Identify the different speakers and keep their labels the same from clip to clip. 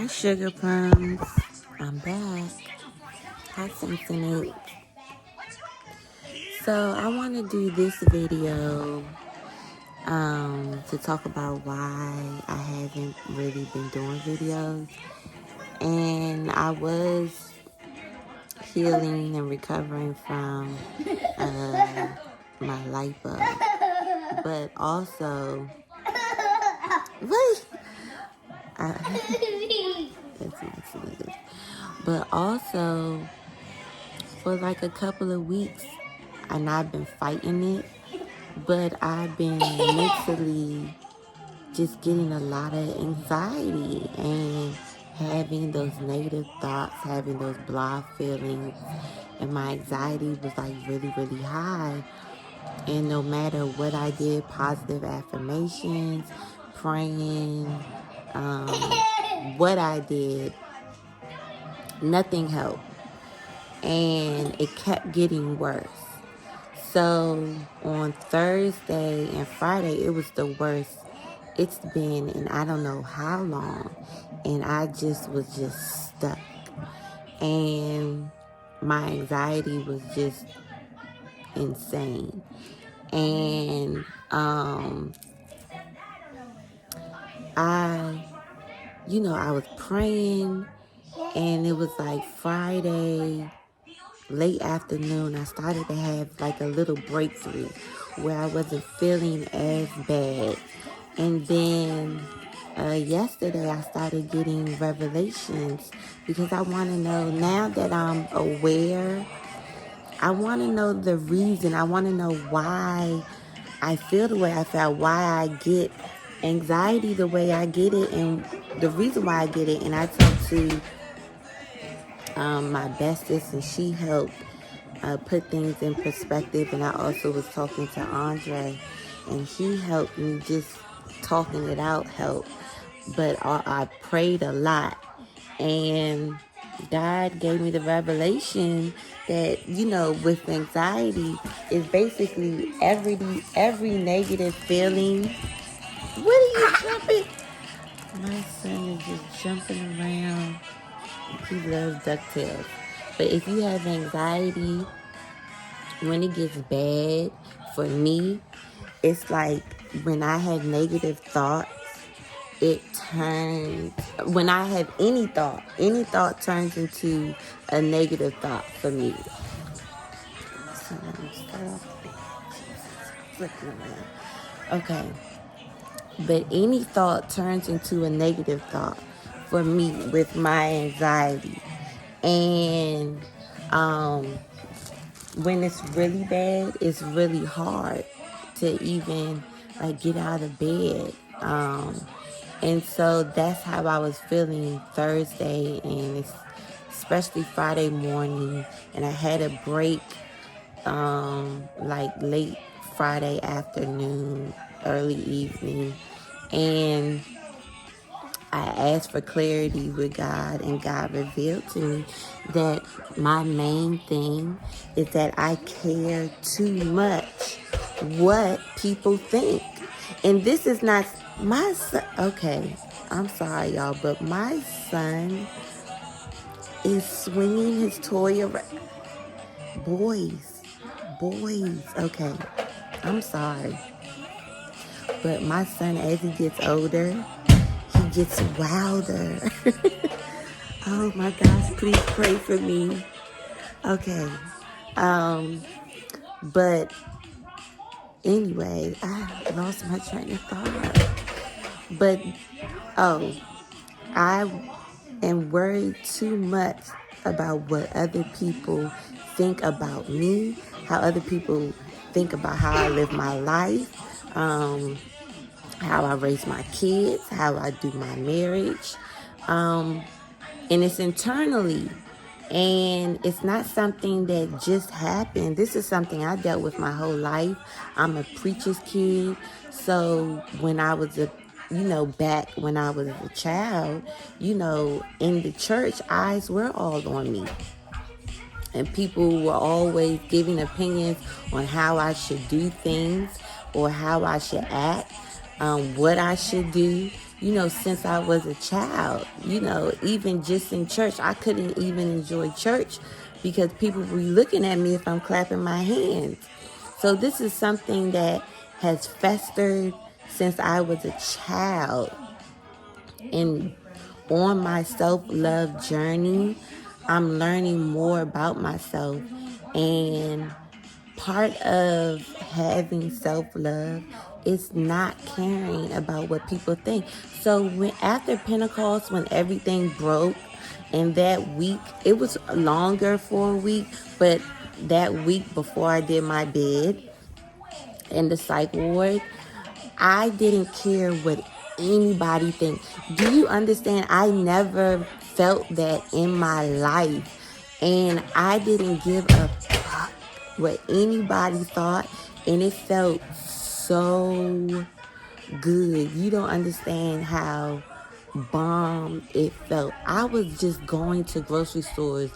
Speaker 1: Hi, Sugar Plums. I'm back. Hi, Cincinnati. So, I want to do this video to talk about why I haven't really been doing videos. And I was healing and recovering from my lipo. But also, what? That's not silly. But also, for like a couple of weeks, and I've been fighting it, but I've been mentally just getting a lot of anxiety and having those negative thoughts, having those blah feelings, and my anxiety was like really, really high. And no matter what I did, positive affirmations, praying, what I did, nothing helped. And it kept getting worse. So on Thursday and Friday, it was the worst it's been in I don't know how long. And I just was just stuck. And my anxiety was just insane. And I was praying, and it was like Friday late afternoon, I started to have like a little breakthrough where I wasn't feeling as bad. And then yesterday I started getting revelations because I want to know, now that I'm aware, I want to know the reason. I want to know why I feel the way I feel, why I get anxiety the way I get it, and the reason why I get it. And I talked to my bestest, and she helped put things in perspective. And I also was talking to Andre, and he helped me, just talking it out helped. But I prayed a lot, and God gave me the revelation that, with anxiety, is basically every negative feeling. What are you jumping? My son is just jumping around. He loves DuckTales. But if you have anxiety, when it gets bad, for me, it's like when I have negative thoughts, when I have any thought turns into a negative thought for me. So let me start off flicking around. Okay. But any thought turns into a negative thought for me with my anxiety. And when it's really bad, it's really hard to even get out of bed. And so that's how I was feeling Thursday, and especially Friday morning. And I had a break late Friday afternoon, early evening. And I asked for clarity with God, and God revealed to me that my main thing is that I care too much what people think. And this is not my son. Okay, I'm sorry, y'all, but my son is swinging his toy around. Boys. Okay, I'm sorry. But my son, as he gets older, he gets wilder. Oh my gosh, please pray for me. Okay. But anyway, I lost my train of thought. But, I am worried too much about what other people think about me, how other people think about how I live my life, how I raise my kids, how I do my marriage. And it's internally. And it's not something that just happened. This is something I dealt with my whole life. I'm a preacher's kid. So when I was back when I was a child, in the church, eyes were all on me. And people were always giving opinions on how I should do things or how I should act, what I should do. since I was a child. Even just in church, I couldn't even enjoy church because people were looking at me if I'm clapping my hands. So this is something that has festered since I was a child. And on my self-love journey, I'm learning more about myself. And part of having self-love is not caring about what people think. So after Pentecost, when everything broke, and that week, it was longer for a week, but that week before I did my bid in the psych ward, I didn't care what anybody thinks. Do you understand? I never felt that in my life. And I didn't give a fuck what anybody thought. And it felt so good. You don't understand how bomb it felt. I was just going to grocery stores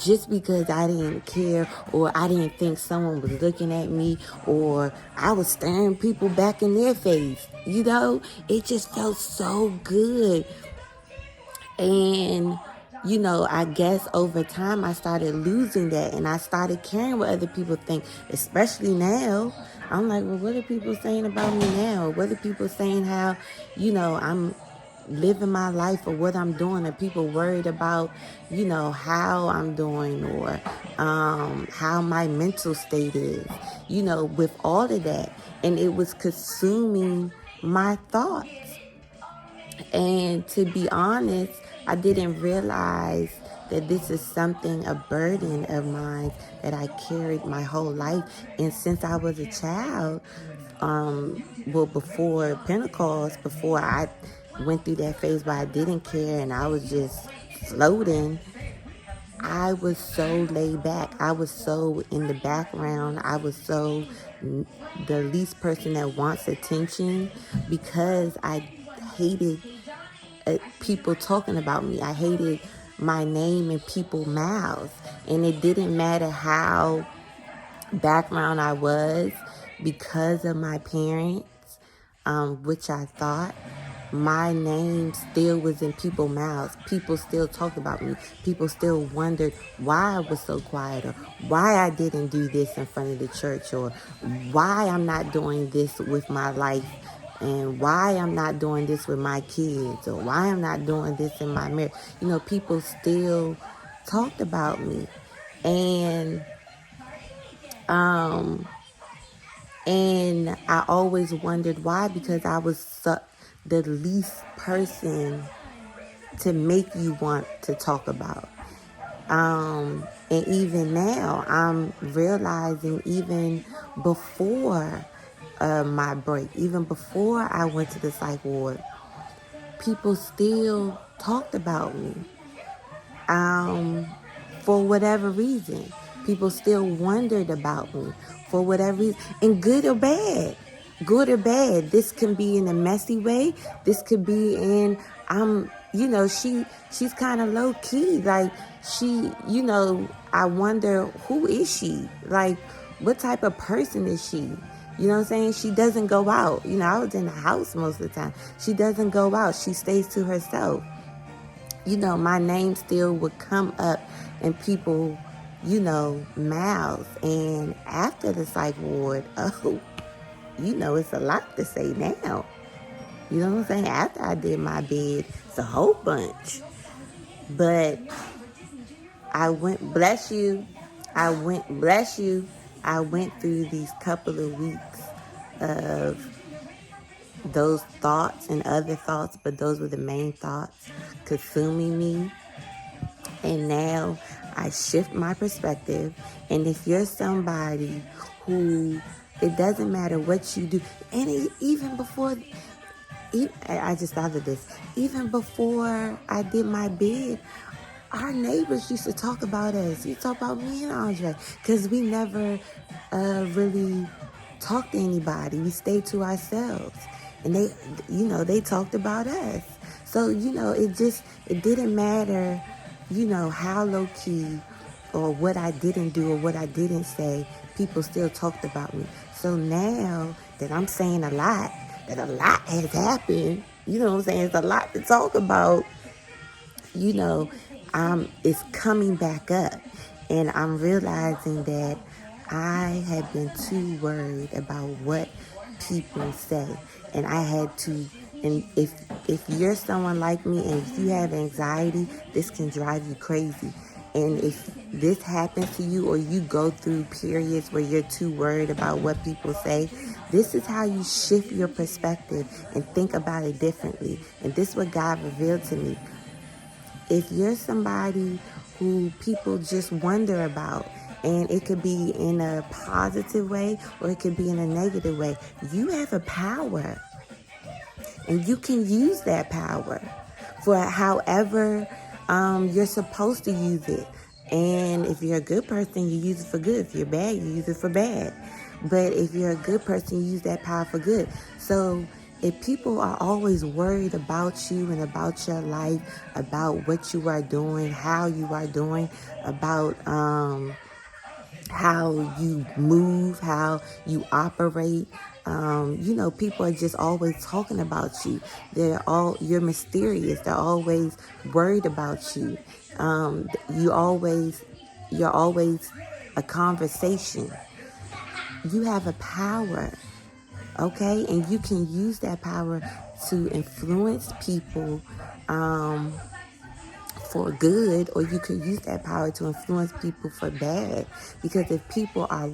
Speaker 1: just because I didn't care, or I didn't think someone was looking at me, or I was staring people back in their face. It just felt so good. And I guess over time I started losing that, and I started caring what other people think, especially now. I'm like, well, what are people saying about me now? What are people saying how, I'm living my life, or what I'm doing? Are people worried about, how I'm doing, or how my mental state is, with all of that. And it was consuming my thoughts. And to be honest, I didn't realize that this is a burden of mine that I carried my whole life. And since I was a child, before Pentecost, before I went through that phase where I didn't care and I was just floating, I was so laid back. I was so in the background. I was so the least person that wants attention, because I hated people talking about me. I hated my name in people's mouths. And it didn't matter how background I was, because of my parents, which I thought, my name still was in people's mouths. People still talked about me. People still wondered why I was so quiet, or why I didn't do this in front of the church, or why I'm not doing this with my life, and why I'm not doing this with my kids, or why I'm not doing this in my marriage. People still talked about me. And I always wondered why, because I was the least person to make you want to talk about. And even now, I'm realizing, even before my break, even before I went to the psych ward, people still talked about me. For whatever reason, people still wondered about me for whatever reason, and good or bad. Good or bad. This can be in a messy way. This could be in, she's kind of low key. Like, I wonder, who is she? Like, what type of person is she? You know what I'm saying? She doesn't go out. I was in the house most of the time. She doesn't go out. She stays to herself. My name still would come up in people, mouths. And after the psych ward, it's a lot to say now. You know what I'm saying? After I did my bid, it's a whole bunch. But I went through these couple of weeks of those thoughts and other thoughts, but those were the main thoughts consuming me. And now I shift my perspective. And if you're somebody who, it doesn't matter what you do, and even before, I just thought of this, even before I did my bid, our neighbors used to talk about us. You talk about me and Andre, because we never really talked to anybody. We stayed to ourselves. And they talked about us. So, it didn't matter, how low key, or what I didn't do, or what I didn't say. People still talked about me. So now that I'm saying that a lot has happened, You know what I'm saying? It's a lot to talk about. You know, it's coming back up. And I'm realizing that I have been too worried about what people say. And I had to, and if you're someone like me and if you have anxiety, this can drive you crazy. And if this happens to you or you go through periods where you're too worried about what people say, this is how you shift your perspective and think about it differently. And this is what God revealed to me. If you're somebody who people just wonder about, and it could be in a positive way or it could be in a negative way, you have a power. And you can use that power for however you're supposed to use it. And if you're a good person, you use it for good. If you're bad, you use it for bad. But if you're a good person, you use that power for good. So if people are always worried about you and about your life, about what you are doing, how you are doing, about how you move, how you operate. People are just always talking about you. You're mysterious. They're always worried about you. You're always a conversation. You have a power, okay? And you can use that power to influence people, for good, or you could use that power to influence people for bad. Because if people are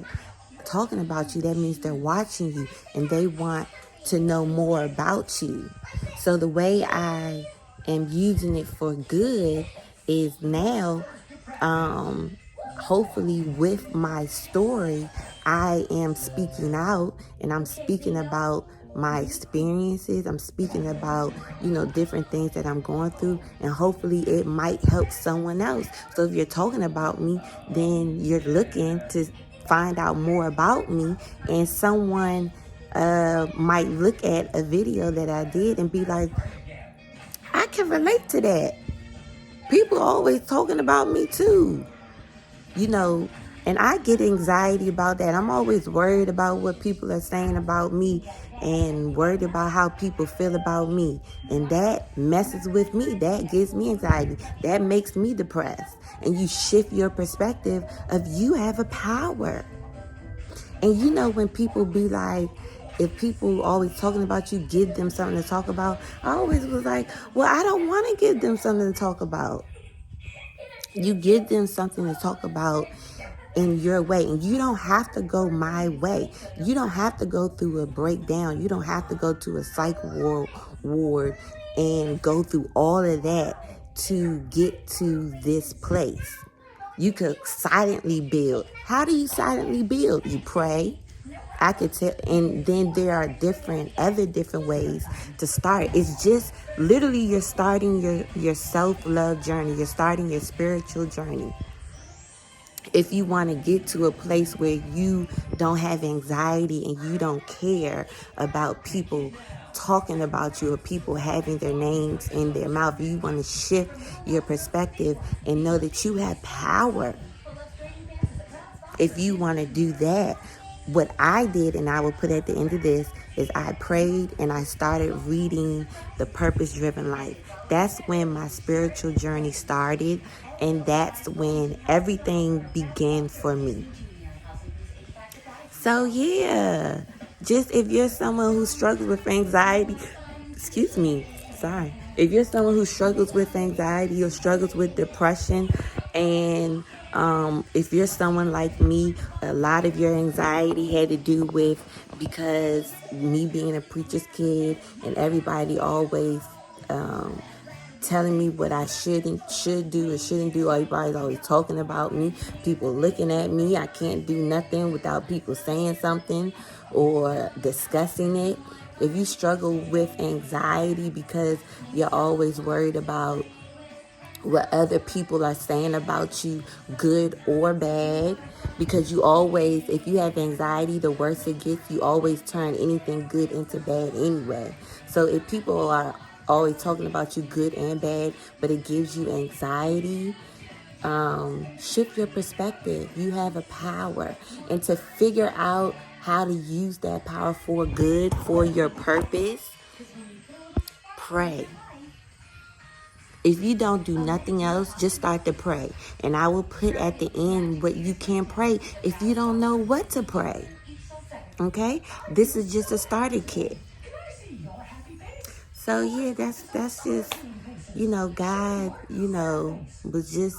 Speaker 1: talking about you, that means they're watching you and they want to know more about you. So the way I am using it for good is now, hopefully with my story, I am speaking out and I'm speaking about my experiences. I'm speaking about, different things that I'm going through, and hopefully it might help someone else. So if you're talking about me, then you're looking to find out more about me, and someone might look at a video that I did and be like, I can relate to that. People are always talking about me too. And I get anxiety about that. I'm always worried about what people are saying about me and worried about how people feel about me. And that messes with me. That gives me anxiety. That makes me depressed. And you shift your perspective of you have a power. And when people be like, if people always talking about you, give them something to talk about. I always was like, well, I don't want to give them something to talk about. You give them something to talk about in your way, and you don't have to go my way. You don't have to go through a breakdown. You don't have to go to a psych ward and go through all of that to get to this place. You could silently build. How do you silently build? You pray. I could tell, and then there are other different ways to start. It's just literally you're starting your self-love journey. You're starting your spiritual journey. If you want to get to a place where you don't have anxiety and you don't care about people talking about you or people having their names in their mouth, you want to shift your perspective and know that you have power. If you want to do that, what I did, and I will put at the end of this, is I prayed and I started reading The Purpose Driven Life. That's when my spiritual journey started, and that's when everything began for me. So yeah, just if you're someone who struggles with anxiety, if you're someone who struggles with anxiety or struggles with depression, and if you're someone like me, a lot of your anxiety had to do with because me being a preacher's kid and everybody always telling me what I should do or shouldn't do. Everybody's always talking about me. People looking at me. I can't do nothing without people saying something or discussing it. If you struggle with anxiety because you're always worried about what other people are saying about you, good or bad, because if you have anxiety, the worse it gets, you always turn anything good into bad anyway. So if people are always talking about you good and bad, but it gives you anxiety, shift your perspective. You have a power. And to figure out how to use that power for good, for your purpose, pray. If you don't do nothing else, just start to pray. And I will put at the end what you can pray if you don't know what to pray. Okay? This is just a starter kit. So yeah, that's just, God, was just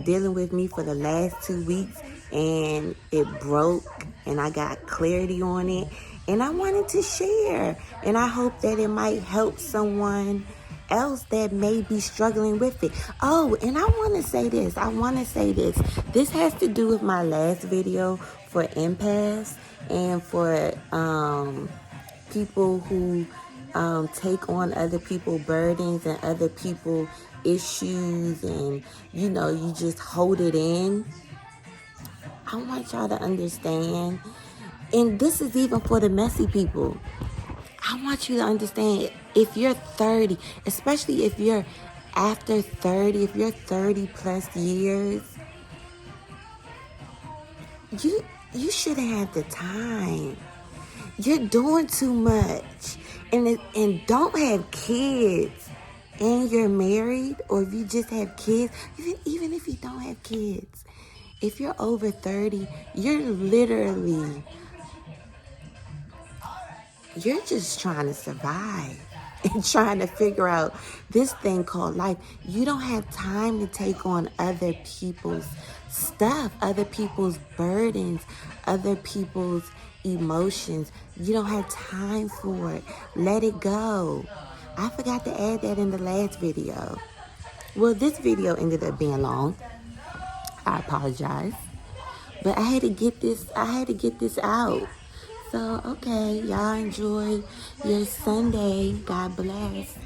Speaker 1: dealing with me for the last 2 weeks, and it broke, and I got clarity on it, and I wanted to share, and I hope that it might help someone else that may be struggling with it. Oh, and I want to say this. This has to do with my last video for empaths and for people who take on other people's burdens and other people's issues, and you just hold it in. I want y'all to understand, and this is even for the messy people. I want you to understand, if you're 30, especially if you're after 30, if you're 30 plus years, you shouldn't have the time. You're doing too much. And don't have kids. And you're married, or if you just have kids, even if you don't have kids, if you're over 30, you're just trying to survive and trying to figure out this thing called life. You don't have time to take on other people's stuff, other people's burdens, other people's emotions. You don't have time for it. Let it go. I forgot to add that in the last video. Well, this video ended up being long. I apologize. But I had to get this out. So, okay, y'all enjoy your Sunday. God bless.